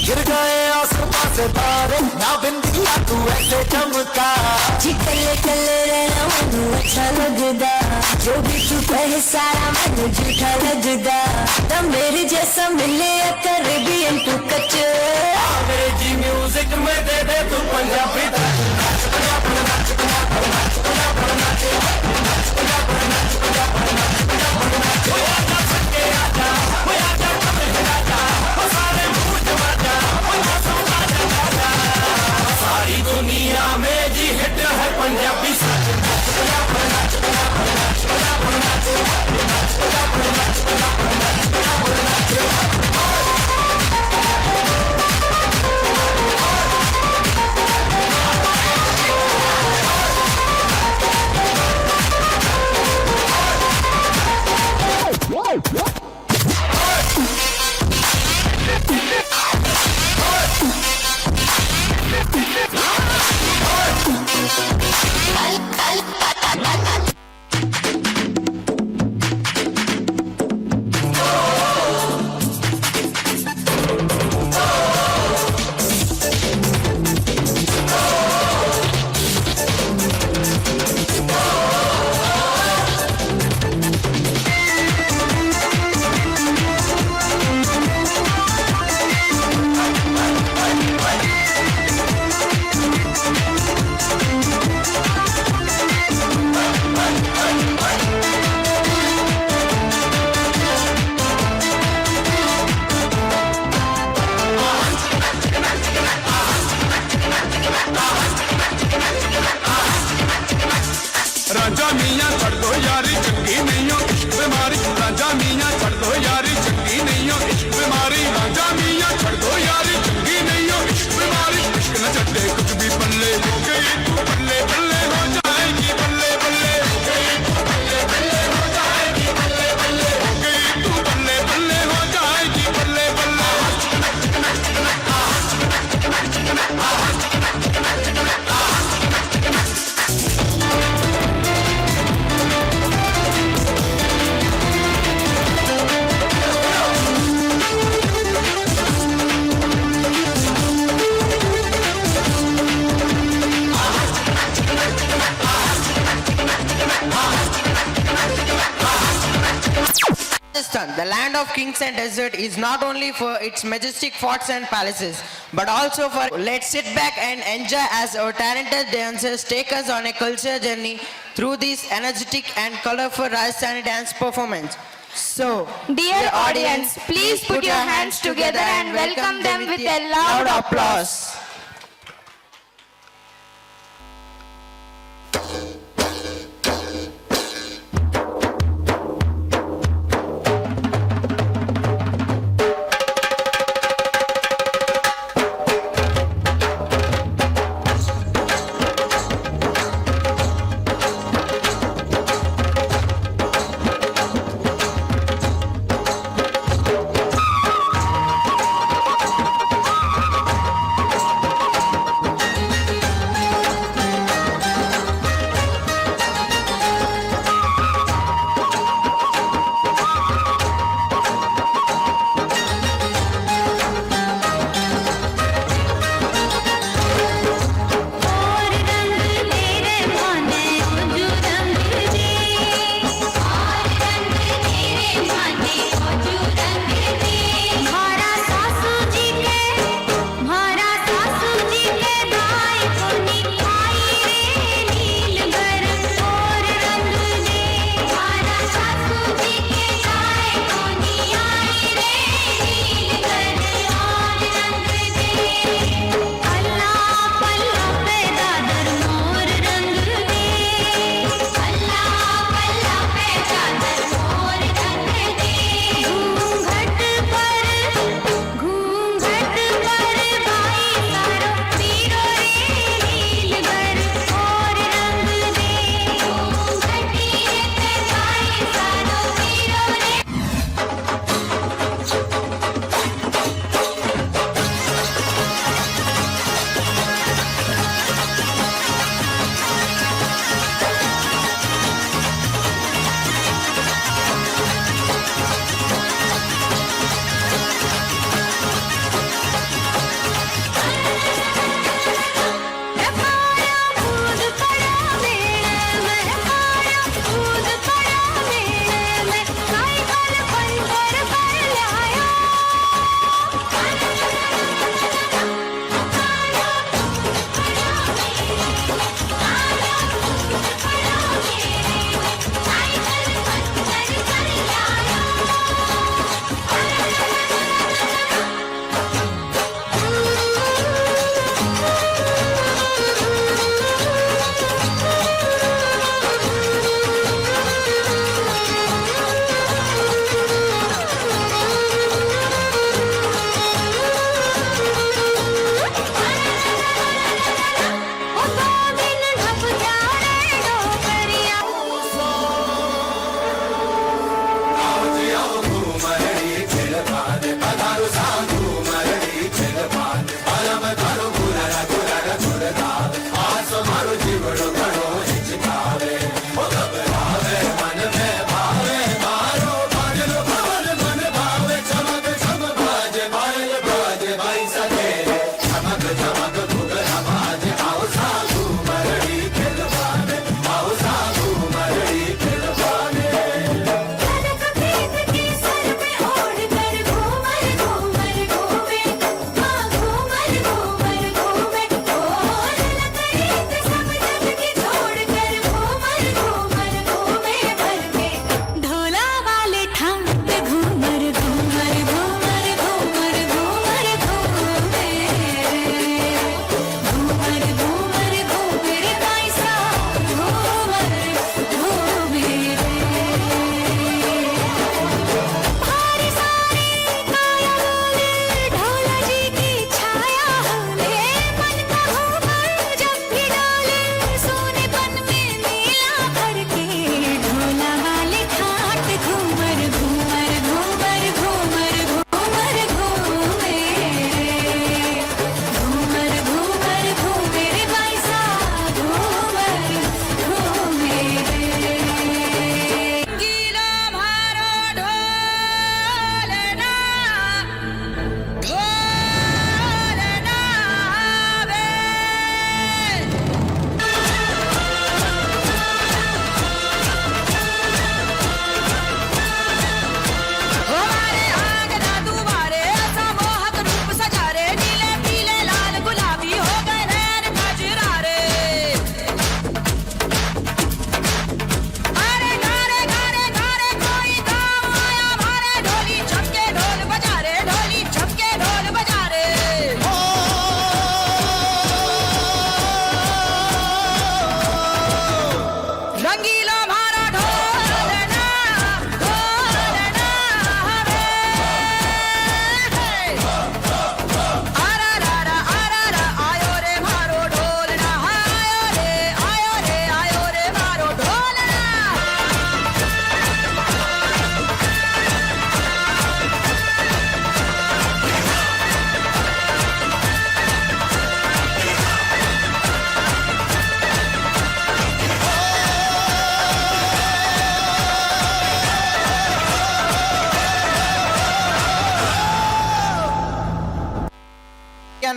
गिर गए आसमां से तारे ना बिंदिया तू ऐसे चमका जी कले कले रहना मनु अच्छा लगदा जो भी तू कहे सारा मन झूठा लगदा तब मेरे जैसा मिले कैरेबियन तू कच अंग्रेजी म्यूजिक में दे दे तू पंजाबी सारी दुनिया में जी हिट है पंजाबी राजा मियाँ छड़ दो यारी चंगी नहीं हो इश्क बीमारी राजा मियाँ छड़ दो यारी चंगी नहीं हो इश्क बीमारी राजा मियाँ छड़ दो यारी चंगी नहीं हो इश्क बीमारी इश्क न छड़े कुछ भी पल्ले हो गई तू बल्ले बल्ले हो जाएगी बल्ले बल्ले हो गई तू बल्ले बल्ले हो जाएगी बल्ले बल्ले हो गई तू बल्ले बल्ले हो जाएगी बल्ले बल्ले Rajasthan, the land of kings and desert, is not only for its majestic forts and palaces, but also for let's sit back and enjoy as our talented dancers take us on a culture journey through this energetic and colorful Rajasthani dance performance. So, Dear audience, please put your hands together and welcome them with a loud applause.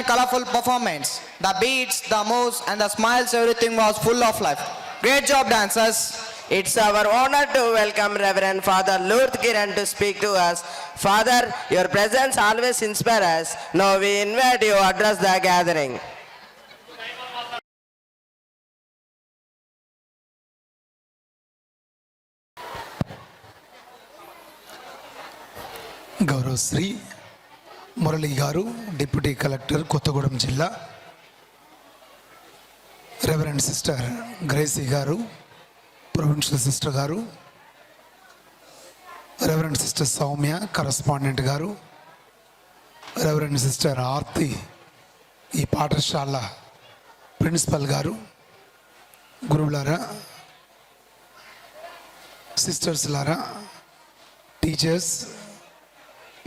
and colorful performance. The beats, the moves, and the smiles, everything was full of life. Great job, dancers. It's our honor to welcome Reverend Father Lourdes Kiran to speak to us. Father, your presence always inspires us. Now we invite you to address the gathering. గౌరవ శ్రీ మురళి గారు, deputy collector, Kothagudem జిల్లా, reverend sister Gracie గారు, provincial sister గారు, reverend sister Soumya correspondent గారు, reverend sister Aarti ఈ పాఠశాల principal గారు, గురువులారా, sisters లారా, teachers,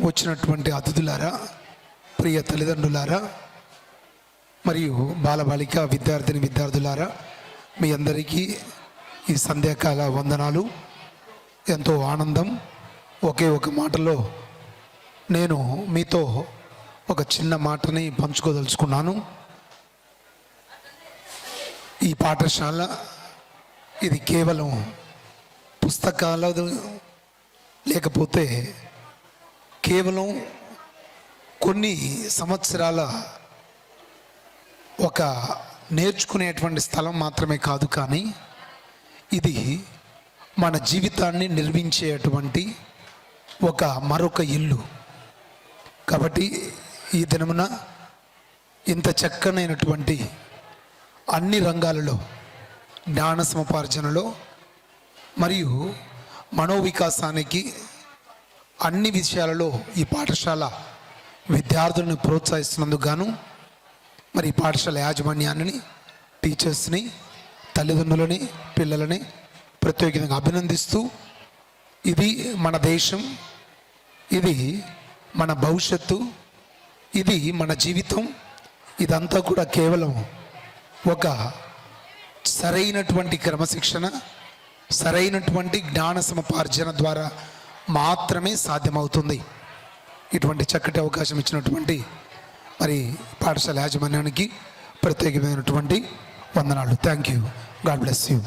వచ్చినటువంటి అతిథులారా, ప్రియ తల్లిదండ్రులారా, మరియు బాలబాలిక విద్యార్థులారా, మీ అందరికీ ఈ సంధ్యాకాల వందనాలు. ఎంతో ఆనందం. ఒకే ఒక మాటలో నేను మీతో ఒక చిన్న మాటని పంచుకోదలుచుకున్నాను. ఈ పాఠశాల ఇది కేవలం పుస్తకాలు లేకపోతే కేవలం కొన్ని సంవత్సరాల ఒక నేర్చుకునేటువంటి స్థలం మాత్రమే కాదు, కానీ ఇది మన జీవితాన్ని నిర్మించేటువంటి ఒక మరొక ఇల్లు. కాబట్టి ఈ దినమున ఇంత చక్కనైనటువంటి అన్ని రంగాలలో జ్ఞాన సముపార్జనలో మరియు మనోవికాసానికి అన్ని విషయాలలో ఈ పాఠశాల విద్యార్థులను ప్రోత్సహిస్తున్నందుకు గాను మరి ఈ పాఠశాల యాజమాన్యాన్ని, టీచర్స్ని, తల్లిదండ్రులని, పిల్లలని ప్రత్యేకంగా అభినందిస్తూ, ఇది మన దేశం, ఇది మన భవిష్యత్తు, ఇది మన జీవితం, ఇదంతా కూడా కేవలం ఒక సరైనటువంటి క్రమశిక్షణ, సరైనటువంటి జ్ఞాన సముపార్జన ద్వారా మాత్రమే సాధ్యమవుతుంది. ఇటువంటి చక్కటి అవకాశం ఇచ్చినటువంటి మరి పాఠశాల యాజమాన్యానికి ప్రత్యేకమైనటువంటి వందనాలు. Thank you. God bless you.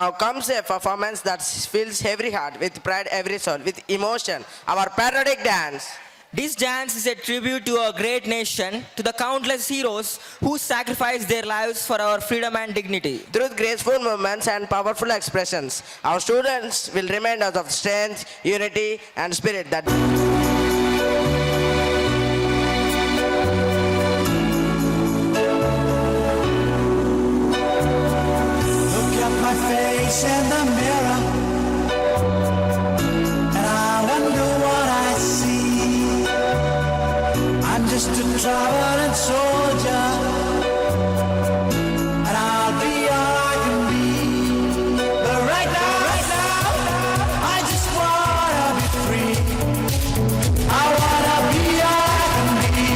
Now comes a performance that fills every heart with pride, every soul, with emotion. Our patriotic dance. This dance is a tribute to our great nation, to the countless heroes who sacrificed their lives for our freedom and dignity. Through graceful movements and powerful expressions, our students will remind us of strength, unity, and spirit that. Look at my face in the mirror, and I wonder what I see. I'm just a traveling soldier, and I'll be all I can be. But right now, I just wanna be free. I wanna be all I can be.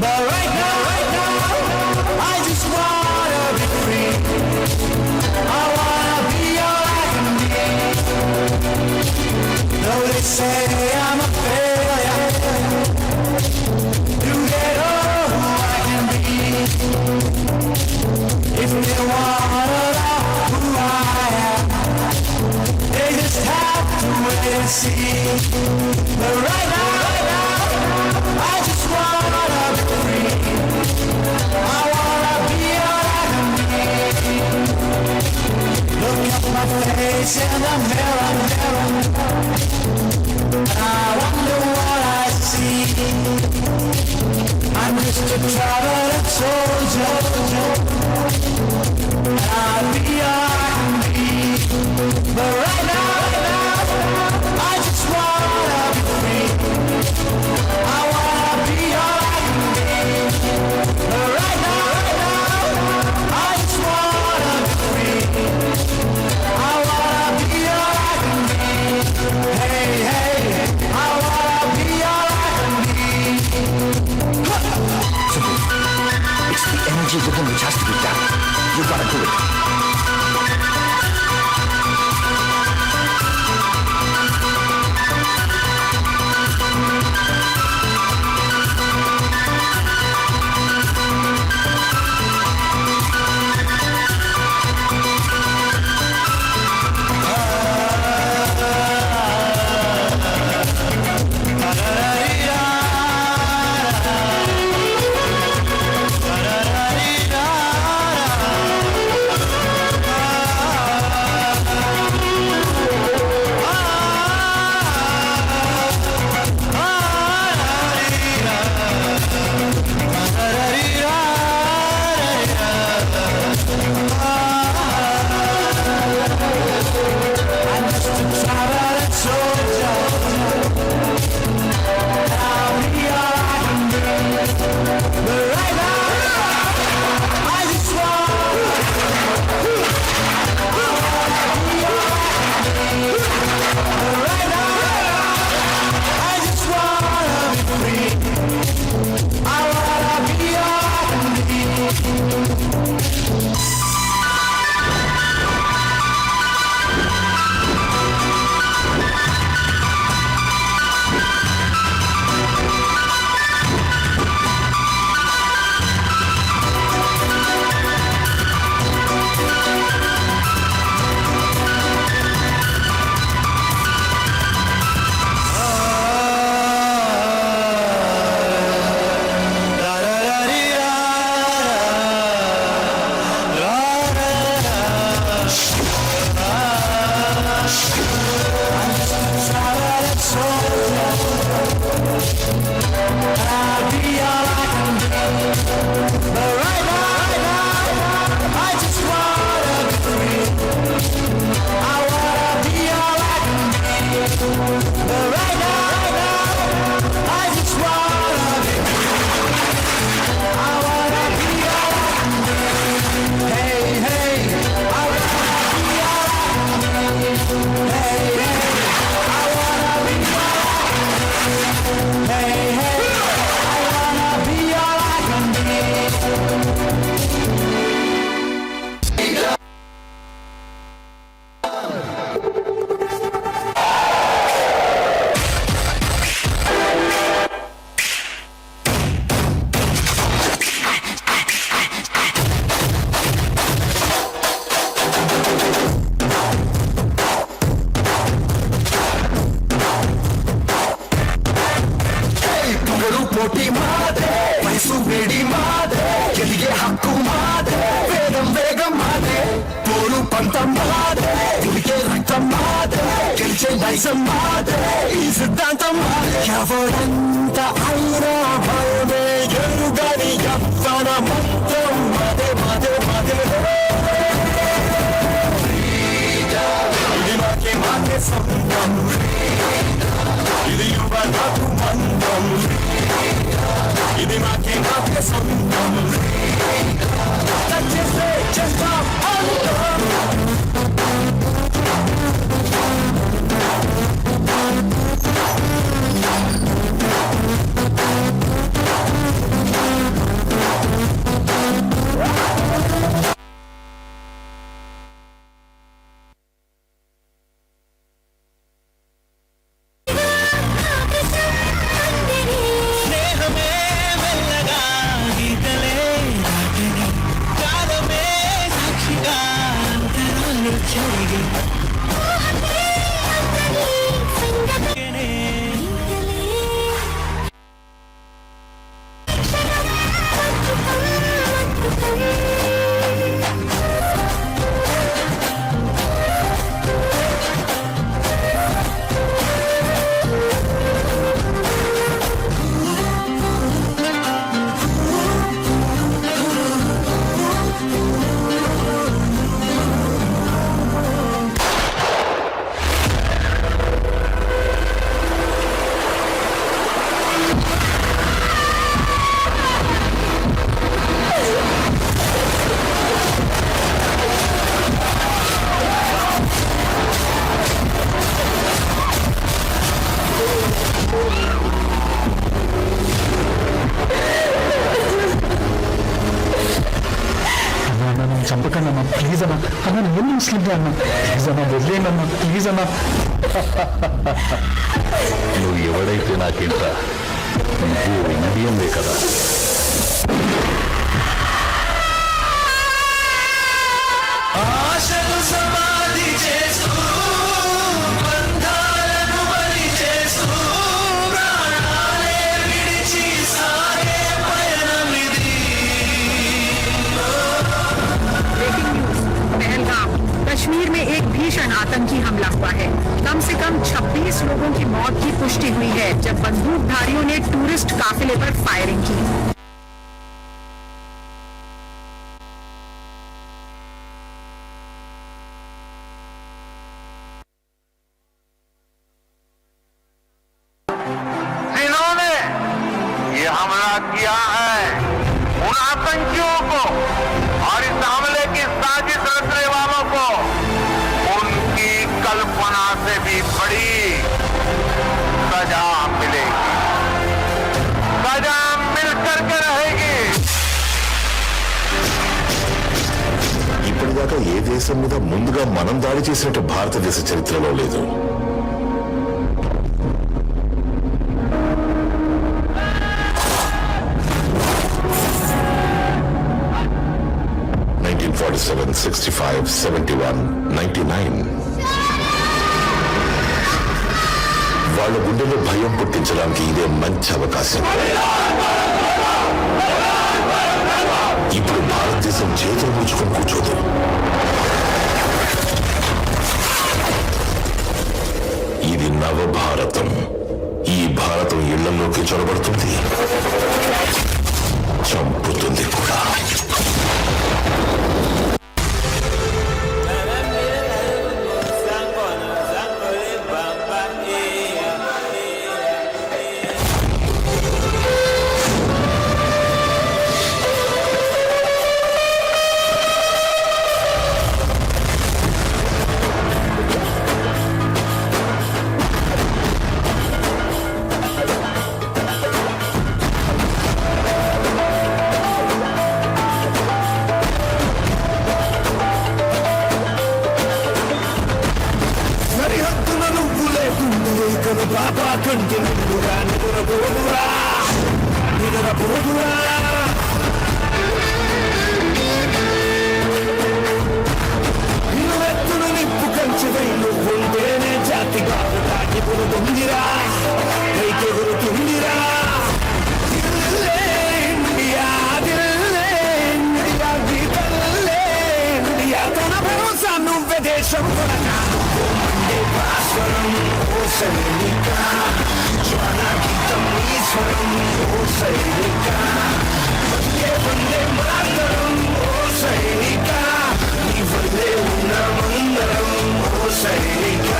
But right now, I just wanna be free. I wanna be all I can be. Though they say I'm a failure, you get all who I can be. If they wanna know who I am, they just have to wait and see. But right now, I just wanna be free. I wanna be all I can be. Look at my face in the mirror, and I wonder what I see. I'm just a traveling soldier, and I'll be all I can be. But right now, I just wanna be free. I wanna be all I can be. But right now, I just wanna be free. I wanna be all I can be. Hey, I wanna be all I You gotta do it. పోటీ మాదే వయసు వేడి మాదే ఎదిగే హక్కు మాదే వేగం వేగం మాదే పోరు పంతం మాదే ఉడికే రక్తం మాదే గెలిచే నైజం మాదే ఈ సిద్ధాంతం మాదే ఎవరంత అయినా భయమే ఎరుగని యవ్వన మంత్రం మాదే మాదే మాదే ఇది మాకే మాకే సొంతం ఇది యువతకు మందం ఇది మాకే మాకే సొంతం చేస్తే చేస్తాం అందరం చంపకండి అన్న, ప్లీజ్ అన్న. అన్న నేను ముస్లింగా అన్న, ప్లీజ్ అన్న వదిలేయండి అన్న, ప్లీజ్ అన్న. నువ్వు ఎవడైతే నాకేంట్రా, నువ్వు ఇండియన్వే కదా. ఆశలు సమాధి చేస్తూ బంధాలను బలి చేస్తూ ప్రాణాలే విడిచి సాగే పయనమిది. ब्रेकिंग न्यूज, पहलगाम कश्मीर में एक भीषण आतंकी हमला हुआ है. कम से कम 26 लोगों की मौत की पुष्टि हुई है जब बंदूकधारियों ने टूरिस्ट काफिले पर फायरिंग की. जिन्होंने ये हमला किया है उन आतंकियों को और इस हमले की साजिश रचने वालों को उनकी कल्पना से भी बड़ी सजा मिलेगी. सजा मिल करके रहेगी. ఇప్పటిదాకా ఏ దేశం మీద ముందుగా మనం దాడి చేసినట్టు భారతదేశ చరిత్రలో లేదు. '47, '65, '71, '99 వాళ్ళ గుండెలో భయం పుట్టించడానికి ఇదే మంచి అవకాశం. ఇప్పుడు భారతదేశం చేతులు ముడుచుకొని కూర్చోదు. ఇది నవభారతం. ఈ భారతం ఇళ్లలోకి చొరబడుతుంది, చంపుతుంది కూడా. సరిహద్దున నువ్వు లేకుండా కను బాబా కంటి నిండుగా నిద్రపోదురా నిద్రపోదురా. నిలువెత్తున నిప్పు కంచెదై నువ్వుంటేనే జాతిగా దాటి పుడుతుందిరా, పైకెగురుతుందిరా. దిల్లే ఇండియా, దిల్లే ఇండియా, దిల్లే ఇండియా. తన భరోసా నువ్వే దేశం కొనగా భాస్వరం ఓ సైనిక, జ్వాలాగీతం నీ స్వరం ఓ సైనిక. వందే వందే మాతరం ఓ సైనిక, నీ వల్లే ఉన్నామందరం ఓ సైనిక.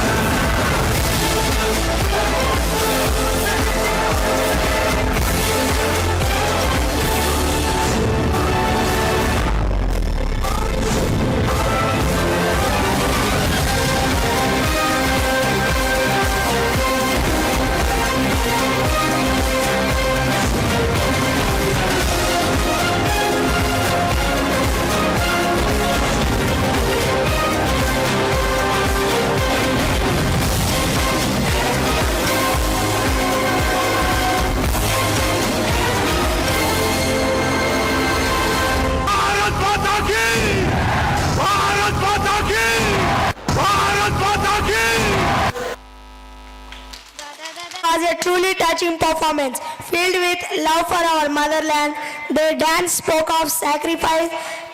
भारत माता की, भारत माता की, भारत माता की. Was a truly touching performance filled with love for our motherland. The dance spoke of sacrifice,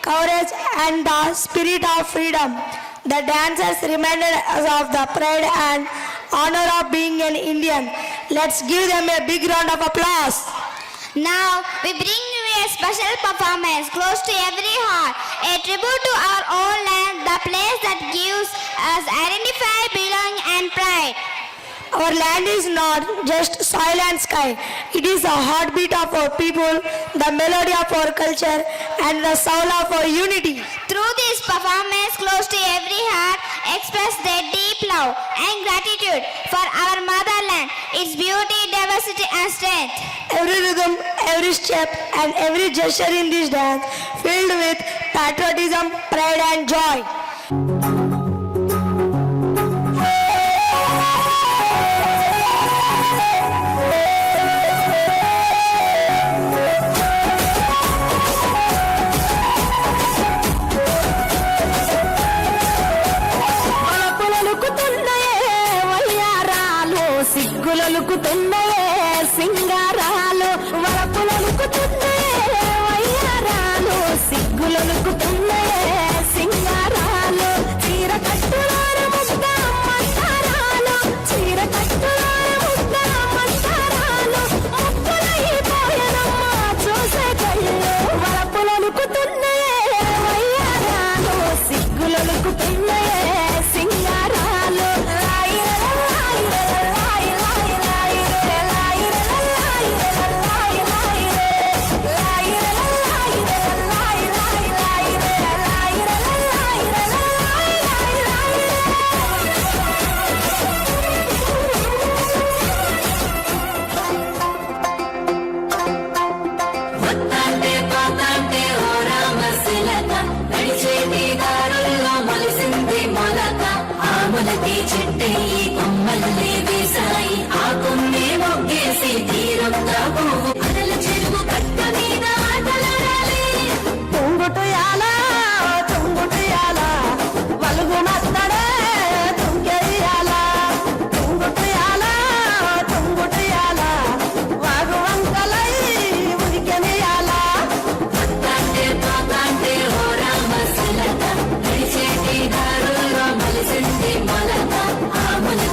courage, and the spirit of freedom. The dancers reminded us of the pride and honor of being an Indian. Let's give them a big round of applause. Now we bring you a special performance close to every heart, a tribute to our own land, the place that gives us identify, belonging and pride. Our land is not just soil and sky. It is the heartbeat of our people, the melody of our culture, and the soul of our unity. Through this performance close to every heart, express their deep love and gratitude for our motherland, its beauty, diversity and strength. Every rhythm, every step, and every gesture in this dance filled with patriotism, pride, and joy. సిగ్గులలుకుతున్నాయే సింగారాలు వలపులలుకుతున్నాయే వయ్యారాలు సిగ్గులలుకుతున్నాయే సింగారాలు చీర కట్టులారు ముద్ద మంటారాలు చీర కట్టులారు ముద్ద మంటారాలు ముక్కులైపోయనమ్మ చూసే కళ్ళు వలపులలుకుతున్నాయే వయ్యారాలు సిగ్గులలుకుతున్నాయే సింగారాలు చెట్టే కొమ్మల్ని వేసాయి ఆ కొమ్మే మొగ్గేసి తీరంగా పువ్వు అదల చెరువు కట్ట మీద ఆటలాడాలి తుంగుటయాల తుంగుటయాల వలుగు మత్తడే తుంగెయ్యాల తుంగుటయాల తుంగుటయాల వాగు వంకలై ఉరికెనియాల పత్తాంటే పాతాంటే ఓ రామ సిలక నడిచేటి దారుల్లో మలిసింది మొలక ఆ మొలక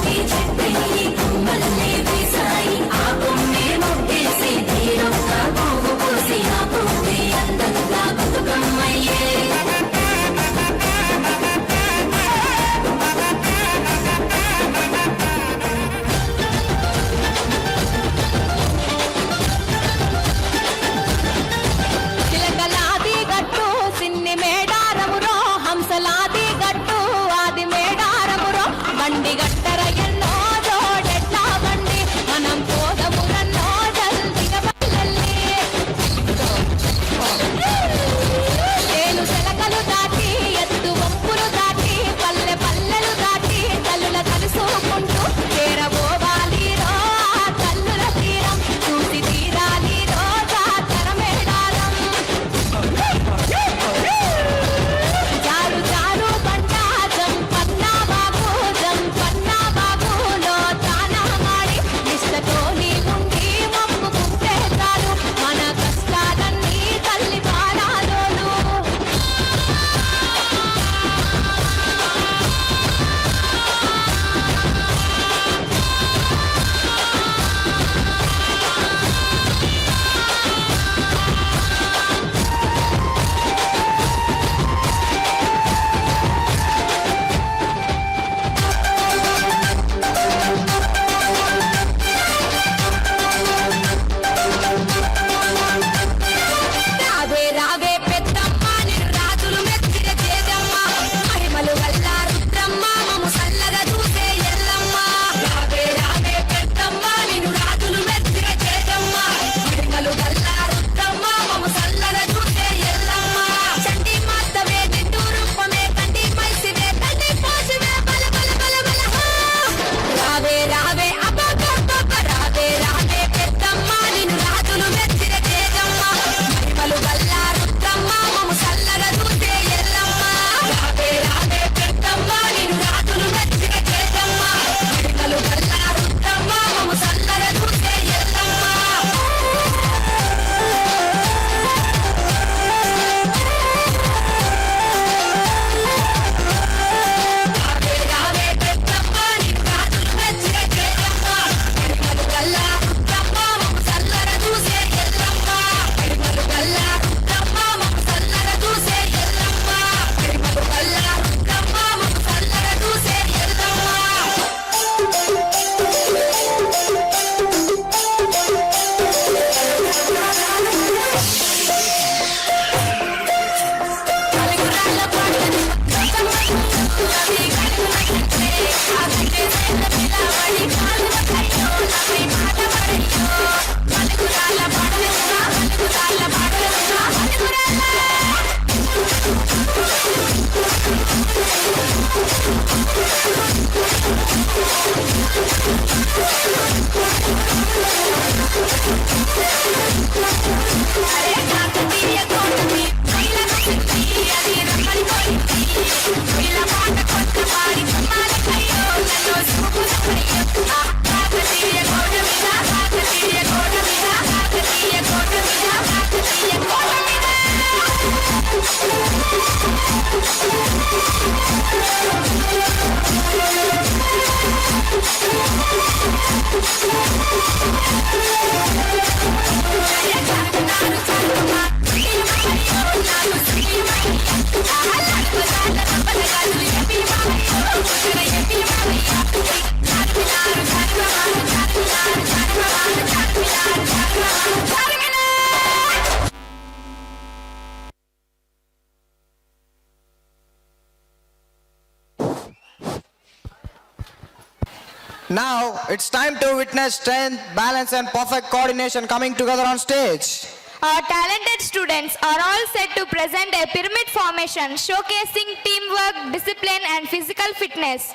Now it's time to witness strength, balance and perfect coordination coming together on stage. Our talented students are all set to present a pyramid formation showcasing teamwork, discipline and physical fitness.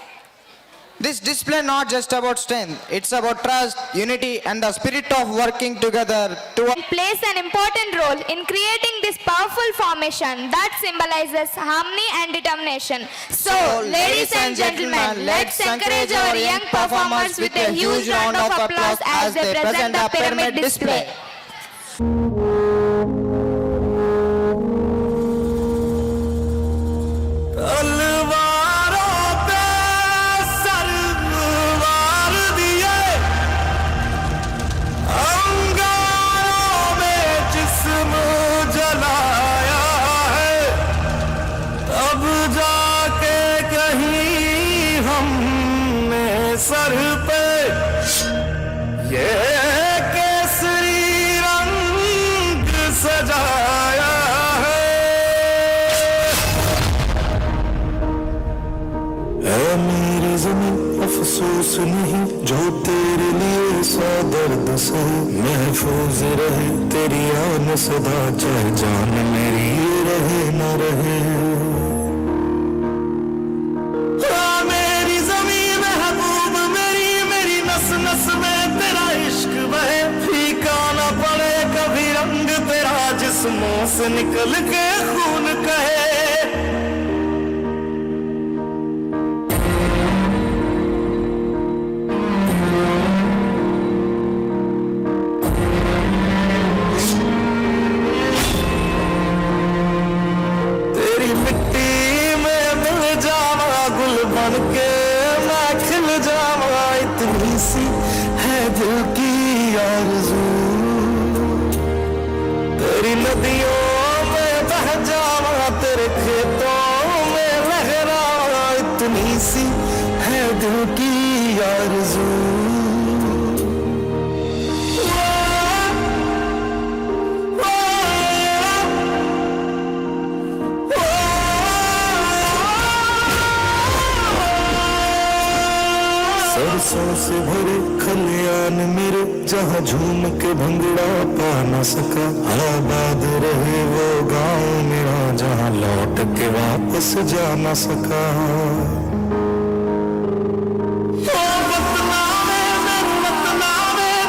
This display not just about strength, it's about trust, unity and the spirit of working together to Plays an important role in creating this powerful formation that symbolizes harmony and determination. So, ladies and gentlemen, let's encourage our young performers with a huge round of applause as they present the pyramid display. तलवारों पे सरवार दिए, अंगारों में जिस्म जलाया है, तब जाके कहीं हमने सर पे ये केसरी रंग सजाया है। ऐ मेरी ज़मीं अफसोस नहीं जो तेरे लिए सौ दर्द सहे, महफूज रहे तेरी आन सदा चाहे जान मेरी रहे न रहे। मेरी ज़मीं महबूब मेरी, मेरी नस नस में तेरा इश्क बहे, फीका न पड़े कभी रंग तेरा जिस्मों से निकल के खून कहे। तेरी मिट्टी में मिल जावा गुल बन के मैं खिल जावा, इतनी सी है दिल की आरज़ू। तेरी नदियों में बह जावा तेरे खेतों में लहरावा, इतनी सी है दिल की आरज़ू। सरसों से भरे खलियान मेरे, जहाँ झूम के भंगड़ा पा न सका, आबाद रहे वो गाँव मेरा जहाँ लौट के वापस जा न सका।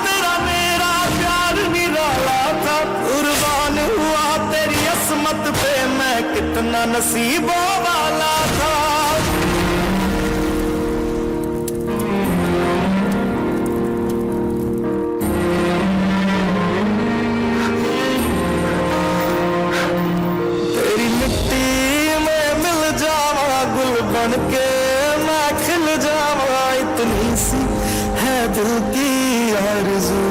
तेरा मेरा प्यार निराला था, कुर्बान हुआ तेरी असमत पे मैं कितना नसीबों वाला था। बन के मैं खिल जावा, इतनी सी है दिल की आरज़ू।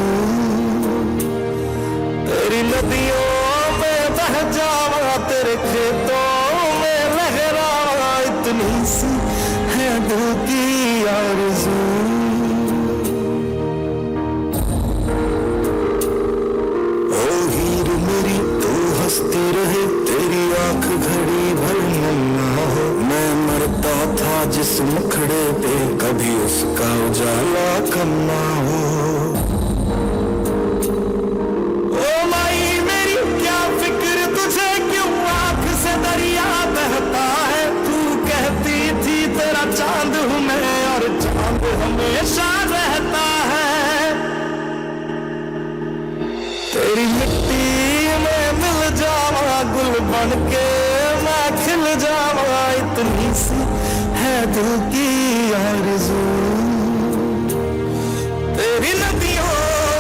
तेरी नदियों में बह जावा तेरे खेतों में लहरावा, इतनी सी है दिल की आरज़ू। ओ हीर मेरी तू हंसती रहे, तेरी आंख घड़ी भर नन्ना हो, मैं मरता था जिस मुखड़े पे कभी उसका उजाला कम ना हो। ओ माई मेरी क्या फिक्र तुझे, क्यों आंख से दरिया बहता है, तू कहती थी तेरा चांद हूँ मैं और चांद हमेशा रहता है। तेरी मिट्टी में मिल जावा गुल बन के मैं खिल जावा, इतनी सी है दिल की आरज़ू। तेरी नदियों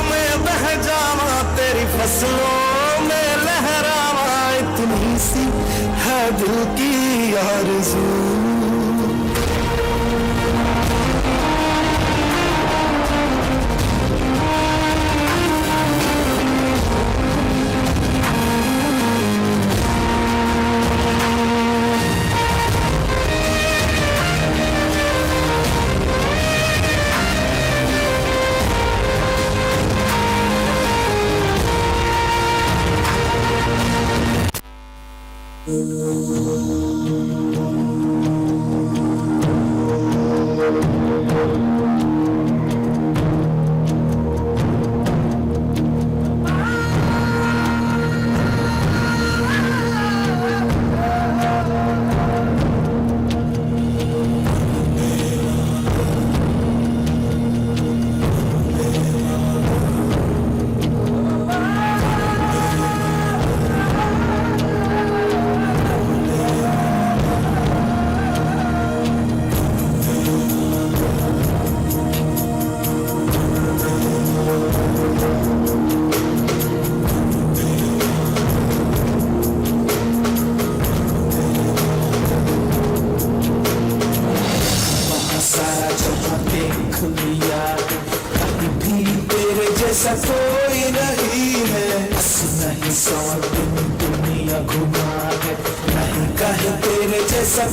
में बह जावा तेरी फसलों में लहरावा, इतनी सी है दिल की आरज़ू।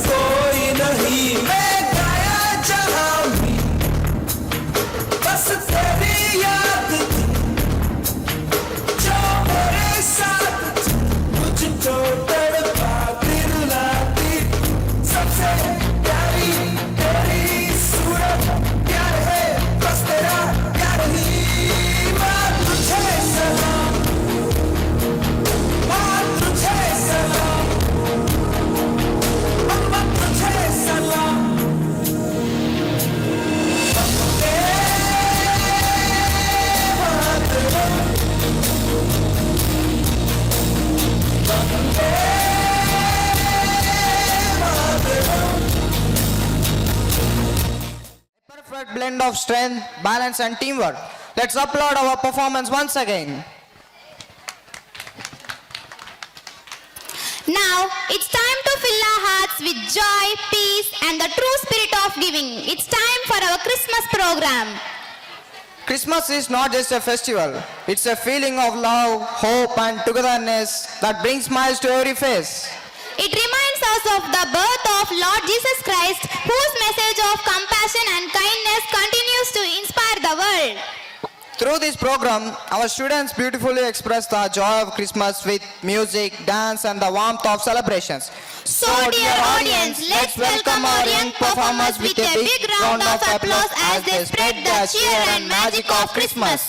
कोई नहीं मैं गाया जहां भी बस तेरी याद थी जो मेरे साथ थी मुझको तड़पा दिन राती सबसे प्यारी तेरी सूरत प्यार है बस तेरा प्यार ही माँ तुझे सलाम माँ तुझे सलाम अम्मा तुझे सलाम Vande Mataram Vande Mataram Perfect blend of strength, balance and teamwork. Let's applaud our performance once again. Now it's time to fill our hearts with joy, peace, and the true spirit of giving. It's time for our Christmas program. Christmas is not just a festival, it's a feeling of love, hope and togetherness that brings smiles to every face. It reminds us of the birth of Lord Jesus Christ, whose message of compassion and kindness continues to inspire the world. Through this program, our students beautifully express the joy of Christmas with music, dance and the warmth of celebrations. So, dear audience, let's welcome our young performers with a big round of applause as they spread the cheer and magic of Christmas.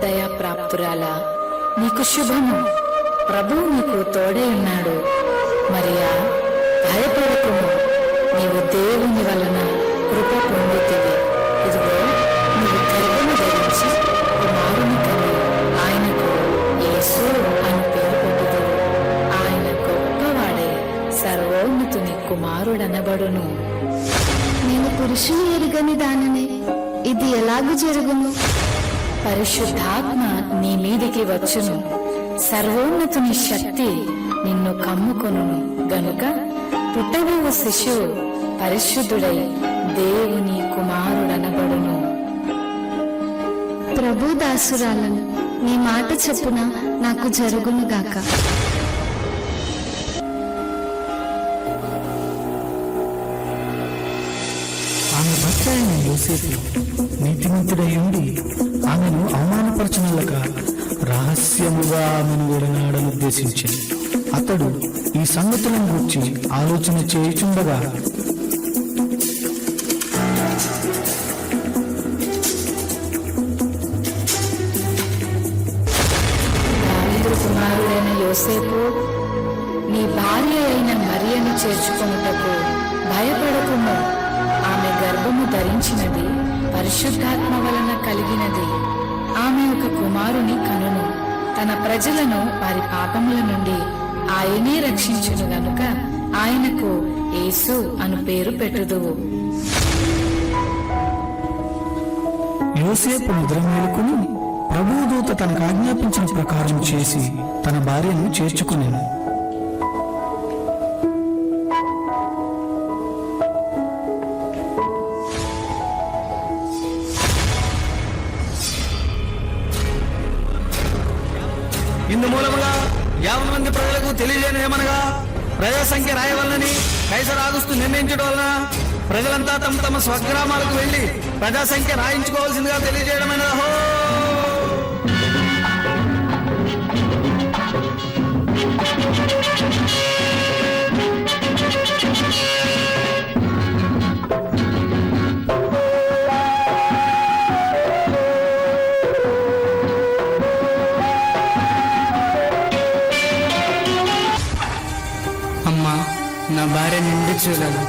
దయాప్రాప్తురాలా నీకు శుభము, ప్రభు నీకు తోడే ఉన్నాడు. మరియా భయపడకుము, నీవు దేవుని వలన కృప పొందితివి. ఇదిగో నీవు గర్భము ధరించి కుమారుని కని ఆయనకు యేసు అని పేరు పెట్టుదువు. ఆయన గొప్పవాడే, సర్వోన్నతుని కుమారుడనబడును. నేను పురుషుని ఎరుగని దానిని, ఇది ఎలాగూ జరుగును? పరిశుద్ధాత్మ నీ మీదికి వచ్చును, సర్వోన్నతుని శక్తి నిన్ను కమ్ముకొనును గనుక పుట్టబోవు శిశువు పరిశుద్ధుడై దేవుని కుమారుడనబడును. ప్రభు దాసురాలను, నీ మాట చెప్పున నాకు జరుగును గాక. ఆమె భర్త అయిన యోసేపు నీతిమంతుడై ఉండి ఆమెను అవమానపరచనలక రహస్యముగా ఆమెను విడనాడనుద్దేశించింది. అతడు ఈ సంగతులను గురించి ఆలోచన చేయుచుండగా దావీదు కుమారుడైన యోసేపు, నీ భార్య అయిన మరియను చేర్చుకొనుటకు భయపడకుము. ఆమె గర్భము ధరించినది పరిశుద్ధాత్మ వలన కలిగినది. ఆమె ఒక కుమారుని కనును. తన ప్రజలను వారి పాపముల నుండి ఆయనే రక్షించును గనుక ఆయనకు యేసు అను పేరు పెట్టుదువు. యోసేపు నిద్ర మేలుకుని ప్రభువు దూత తనకు ఆజ్ఞాపించిన ప్రకారం చేసి తన భార్యను చేర్చుకునేను. ఇందు మూలముగా 50 మంది ప్రజలకు తెలియజేయమనగా ప్రజా సంఖ్య రాయవలనని కైసర్ ఆగుస్తూ నిర్ణయించడం వలన ప్రజలంతా తమ తమ స్వగ్రామాలకు వెళ్లి ప్రజా సంఖ్య రాయించుకోవాల్సిందిగా తెలియజేయడమైనది. హో భార్య నిండు చూడాలి.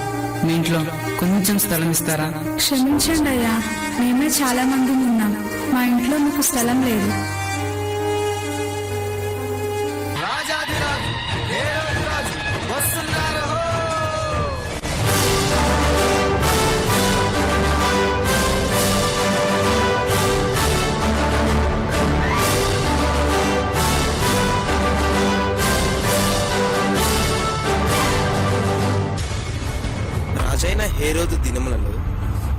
మీ ఇంట్లో కొంచెం స్థలం ఇస్తారా? క్షమించండి అయ్యా, మేమే చాలా మంది ఉన్నాం. మా ఇంట్లో మీకు స్థలం లేదు. రాజైన హేరోదు దినములలో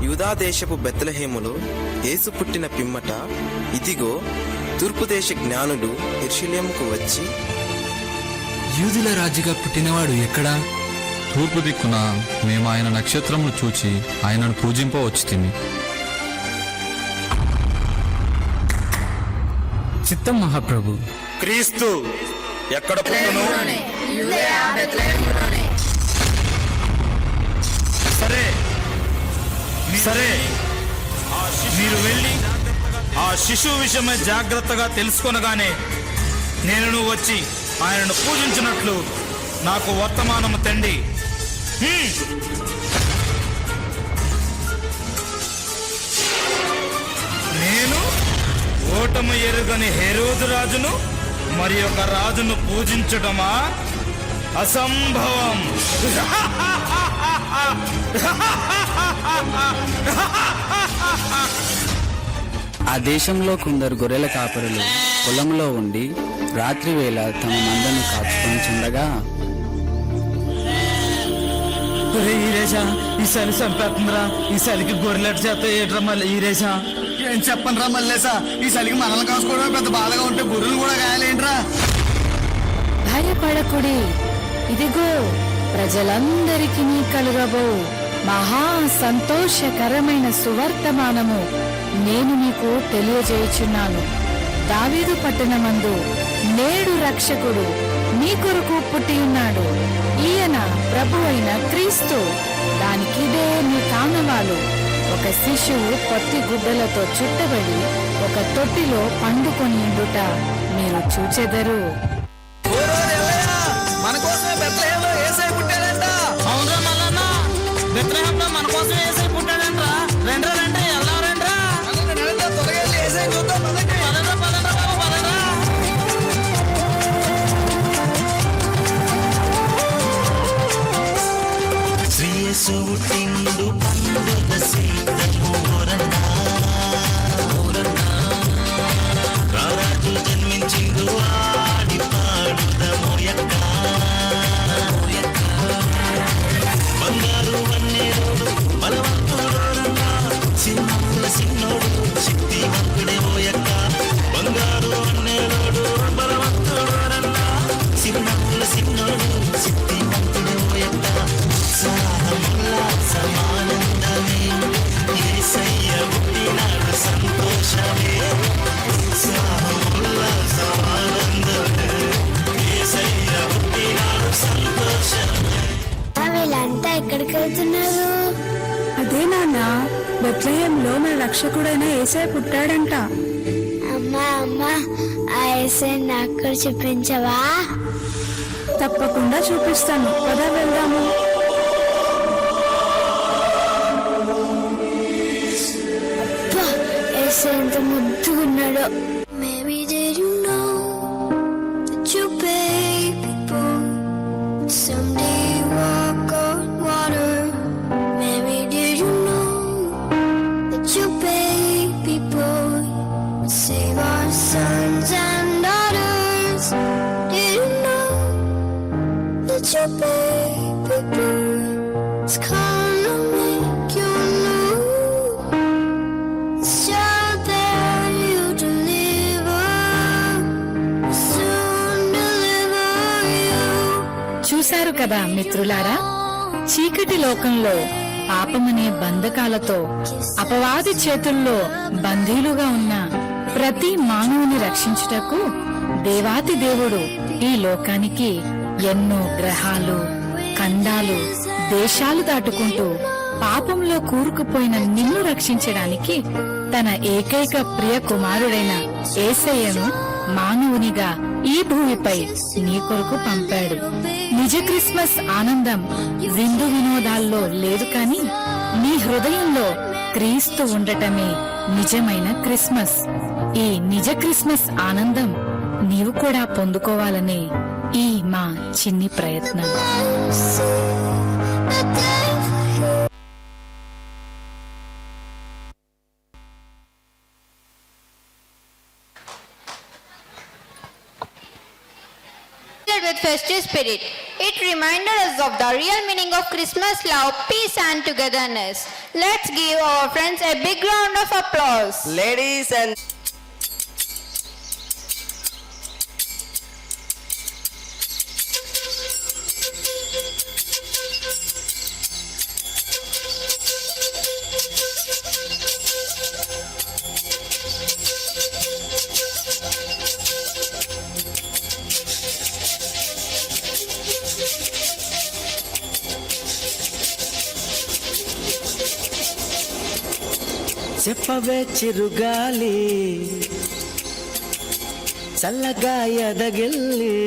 యూదా దేశపు బెత్లెహేములో యేసు పుట్టిన పిమ్మట ఇదిగో తూర్పు దేశ జ్ఞానులు యెరూషలేముకు వచ్చి, యూదుల రాజుగా పుట్టినవాడు ఎక్కడా? తూర్పు దిక్కున మేము ఆయన నక్షత్రమును చూచి ఆయనను పూజింపవచ్చు తిని. చిత్తం మహాప్రభు. క్రీస్తు ఎక్కడ పుట్టును? సరే, మీరు వెళ్ళి ఆ శిశువు విషయమై జాగ్రత్తగా తెలుసుకొనగానే నేను వచ్చి ఆయనను పూజించినట్లు నాకు వర్తమానము తండి. నేను ఓటమి ఎరుగని హేరోదు రాజును మరి ఒక రాజును పూజించడమా? అసంభవం. ఆ దేశంలో కొందరు గొర్రెల కాపరులు పొలంలో ఉండి రాత్రి వేళ తమ మందను కాచుకొని చుండగా, ఈ సలి చంపేస్తుందిరా, ఈ సలికి గొర్రెలట్టు చేత ఏట్రా మళ్ళీ ఈరేసా. ఏం చెప్పండి రా మళ్ళేసా, ఈ సలికి మనల్ని కాసుకోవడం పెద్ద బాధగా ఉంటే గొర్రెలు కూడా గాయాలేంట్రా? భయపడకుడి, ఇదిగో ప్రజలందరికీ కలుగబో మహా సంతోషకరమైన సువర్తమానము నేను మీకు తెలియజేయుచున్నాను. దావీదు పట్టణమందు నేడు రక్షకుడు మీ కొరకు పుట్టి ఉన్నాడు. ఈయన ప్రభు అయిన క్రీస్తు. దానికిదే మీ కానవాలు. ఒక శిశువు పత్తి గుడ్డలతో చుట్టబడి ఒక తొట్టిలో పండుకొని ఉండుట మీరు చూచెదరు. మన కోసమే బెత్లెహేంలో యేసయ్య పుట్టాడంట. అవునరా మల్లన్న, బెత్లెహేంలో మన కోసమే యేసయ్య పుట్టాడంట్రా. రండ్రా రండి, ఎలా రండ్రా, త్వరగా వెళ్ళి యేసయ్య చూద్దాం. పదండ్రా పదండ్రా బాబు, పదండ్రా. శ్రీయేసు పుట్టిండు పండుగ సీతము ఓరన్నా, ఓరన్నా. రారాజు జన్మించిండు ఆడి పాడుదము యక్క, యక్క. బంగారు వన్నెరోడు బలవంతుడోరన్నా, సింహముల సిన్నోడు శక్తివంతుడే ఓ యక్క. బంగారు వన్నెరోడు బలవంతుడోరన్నా, సింహముల సిన్నోడు శక్తివంతుడే ఓ యక్క. సమానందమే యేసయ్య పుట్టినాడు సంతోషమే. సమానందమే యేసయ్య పుట్టినాడు సంతోషమే. వీళ్ళంతా ఎక్కడికి వెళ్తున్నారు? అదే నాన్న, బెత్లెహేంలో మన రక్షకుడైన యేసయ్య పుట్టాడంట. అమ్మా అమ్మా, ఆ యేసయ్య నాకు కూడా చూపించవా? తప్పకుండా చూపిస్తాను, పద వెళ్దాము. యేసయ్య ఎంత ముద్దుగున్నాడో. Maybe did you know that your baby boy someday walk on water? Maybe did you know that your baby boy would save our sons and daughters? Did you know that your baby boy is gonna make you new? Shall there you deliver, soon deliver you. చూశారు కదా మిత్రులారా, చీకటి లోకంలో పాపమనే బంధకాలతో అపవాది చేతుల్లో బందీలుగా ఉన్న ప్రతి మానవుని రక్షించుటకు దేవాతి దేవుడు ఈ లోకానికి ఎన్నో గ్రహాలు, ఖండాలు, దేశాలు దాటుకుంటూ పాపంలో కూరుకుపోయిన నిన్ను రక్షించడానికి తన ఏకైక ప్రియ కుమారుడైన యేసయ్యను మానవునిగా ఈ భూమిపై నీ కొరకు పంపాడు. నిజ క్రిస్మస్ ఆనందం విందు వినోదాల్లో లేదు కాని నీ హృదయంలో క్రీస్తు ఉండటమే నిజమైన క్రిస్మస్. ఈ నిజ క్రిస్మస్ ఆనందం నీవు కూడా పొందుకోవాలనే ఈ మా చిన్ని ప్రయత్నం. With festive spirit, it reminded us of the real meaning of Christmas: love, peace and togetherness. Let's give our friends a big round of applause. Ladies and చెప్పవే చిరుగాలి చల్లగా ఎదగిల్లి,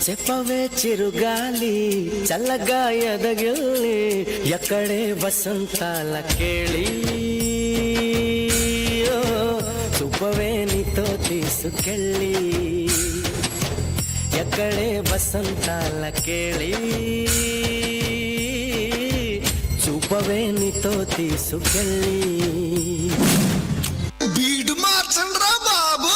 చెప్పవే చిరుగాలి చల్లగా ఎదగిల్లి, ఎక్కడే వసంతాల కేళి, చూపవే నీతో తీసుకెళ్ళి, ఎక్కడే వసంతాల కేళి, చూపవే నీతో తీసుకెళ్ళి. బీడు మార్చండ్రా బాబు.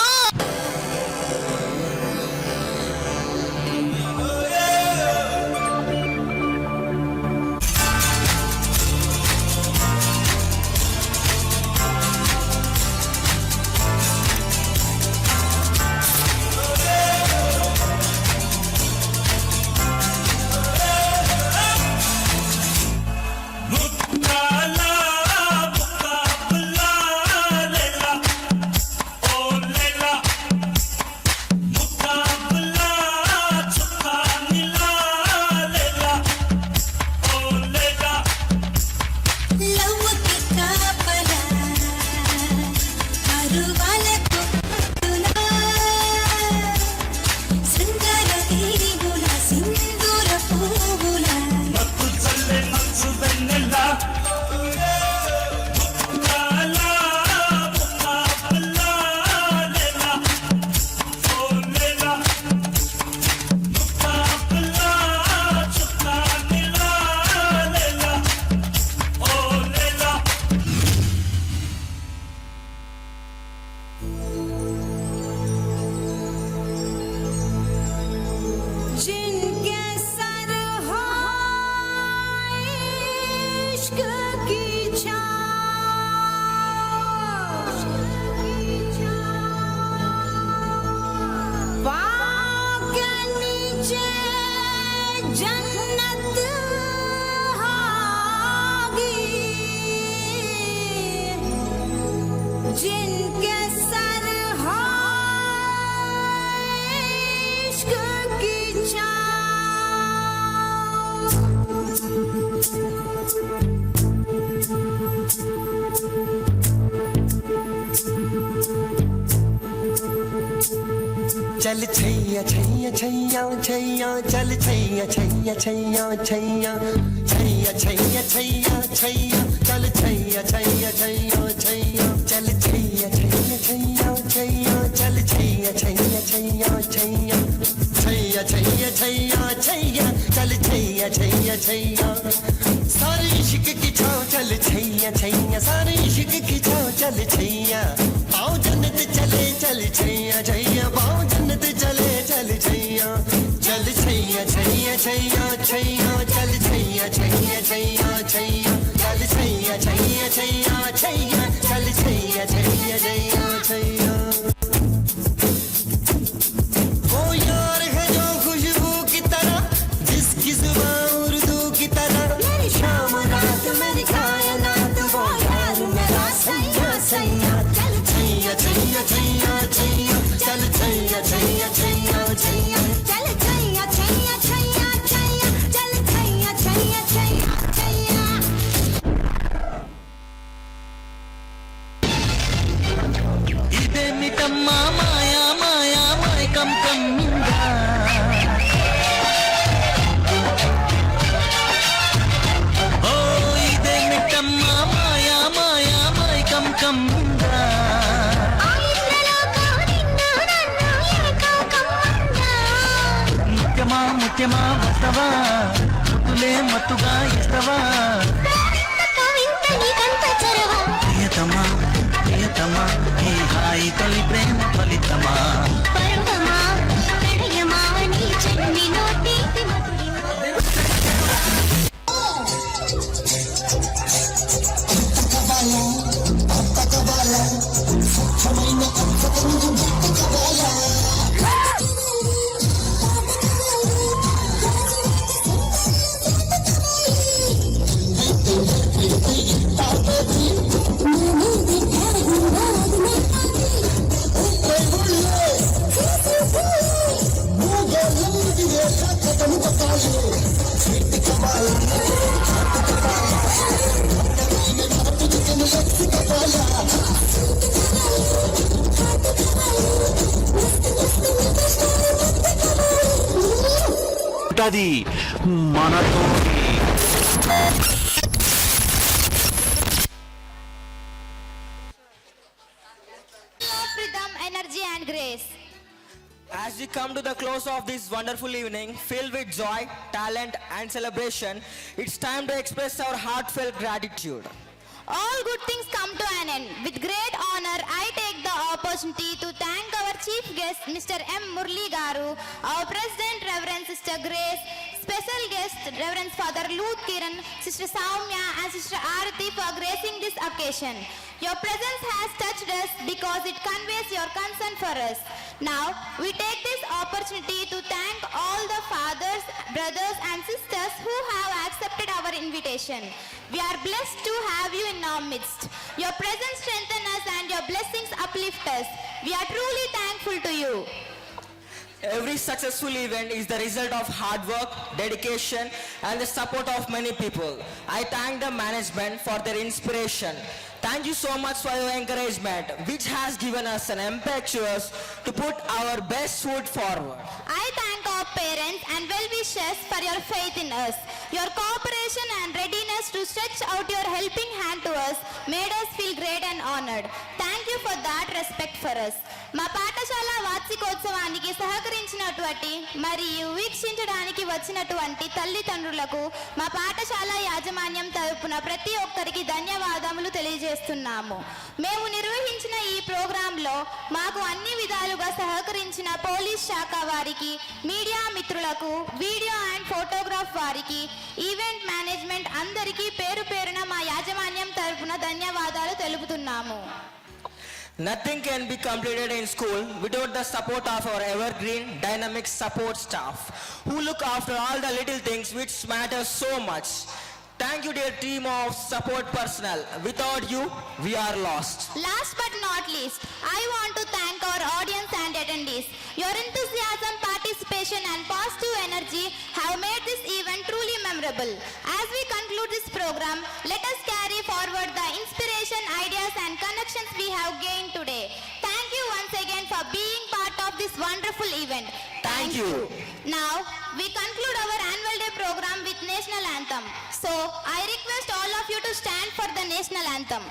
चल छैया छैया छैया छैया, चल छैया छैया छैया छैया, छैया छैया छैया छैया, चल छैया छैया छैया छैया, चल छैया छैया छैया छैया, चल छैया छैया छैया छैया, छैया छैया छैया छैया, चल छैया छैया छैया, सारे इश्क की छाँव चल छैया छैया, सारे इश्क की छाँव चल छैया, आओ जन्नत चले चल छैया छैया, आओ जन्नत चले चल छैया, चल छैया छैया छैया छैया, चल छैया छैया छैया छैया, चल छैया छैया छैया छैया, चल छैया छैया छैया छैया. वो यार है जो खुशबू की तरह, जिसकी जुबान उर्दू की तरह, मेरी शाम रात मेरी कायनात वो ముత్యమా వస్తవా ముద్దులే మత్తుగా ఇస్తవా ప్రియతమా ప్రియతమా ఈ హాయి తొలి ప్రేమ ఫలితమా అది మనతో Rhythm, energy and grace. As we come to the close of this wonderful evening, filled with joy, talent, and celebration, it's time to express our heartfelt gratitude. All good things come to an end. With great honor, I take the opportunity to thank our chief guest, Mr. M. Murli Garu, our president, Reverend Sister Grace, special guest, Reverend Father Luth Kiran, Sister Saumya, and Sister Arati for gracing this occasion. Your presence has touched us because it conveys your concern for us. Now, we take this opportunity to thank all the fathers, brothers, and sisters who have accepted our invitation. We are blessed to have you in our midst. Your presence strengthens us and your blessings uplift us. We are truly thankful to you. Every successful event is the result of hard work, dedication, and the support of many people. I thank the management for their inspiration. Thank you so much for your encouragement, which has given us an impetus to put our best foot forward. I thank our parents and well-wishers for your faith in us. Your cooperation and readiness to stretch out your helping hand to us made us feel great and honored. Thank you for that respect for us. మా పాఠశాల వార్షికోత్సవానికి సహకరించినటువంటి మరియు వీక్షించడానికి వచ్చినటువంటి తల్లిదండ్రులకు మా పాఠశాల యాజమాన్యం తరపున ప్రతి ఒక్కరికి ధన్యవాదములు తెలియజేస్తున్నాము. మేము నిర్వహించిన ఈ ప్రోగ్రాంలో మాకు అన్ని విధాలుగా సహకరించిన పోలీస్ శాఖ వారికి, మీడియా మిత్రులకు, వీడియో అండ్ ఫోటోగ్రాఫ్ వారికి, ఈవెంట్ మేనేజ్మెంట్ అందరికీ పేరు పేరున మా యాజమాన్యం తరపున ధన్యవాదాలు తెలుపుతున్నాము. Nothing can be completed in school without the support of our evergreen, dynamic support staff who look after all the little things which matter so much. Thank you, dear team of support personnel. Without you, we are lost. Last but not least, I want to thank our audience and attendees. Your enthusiasm, participation, and positive energy have made this event truly memorable. As we conclude this program, let us carry forward the inspiration, ideas, and connections we have gained today. Thank you once again for being part of this wonderful event. Thank you. Now, we conclude our annual day program with national anthem. So, I request all of you to stand for the national anthem.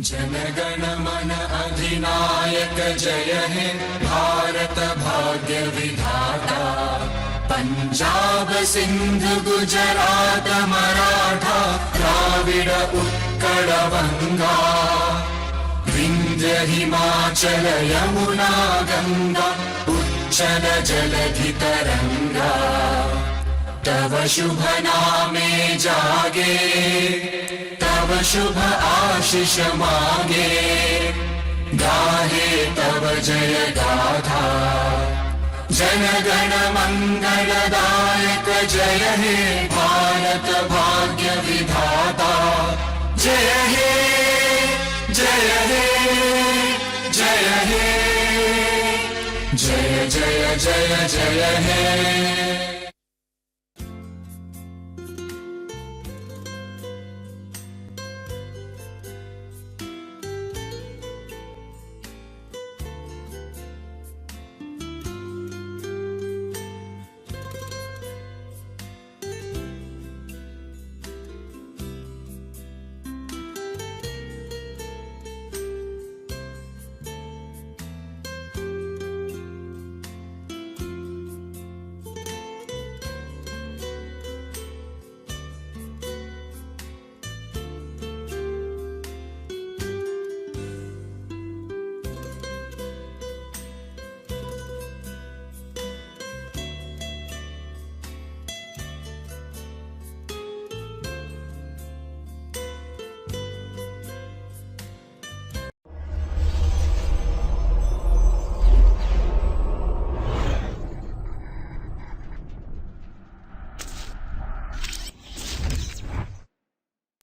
जनगण मन अधिनायक जय हे भारत भाग्य विधाता पंजाब सिंध गुजरात मराठा द्राविड उत्कल बंगा विंध्य हिमाचल यमुना गंगा उच्चल जलधि तरंगा तव शुभ नामे जागे तव शुभ आशीष मांगे गाहे तव जय गाथा जनगण मंगलदायक जय हे भारत भाग्य विधाता जय हे जय हे जय हे जय जय जय जय हे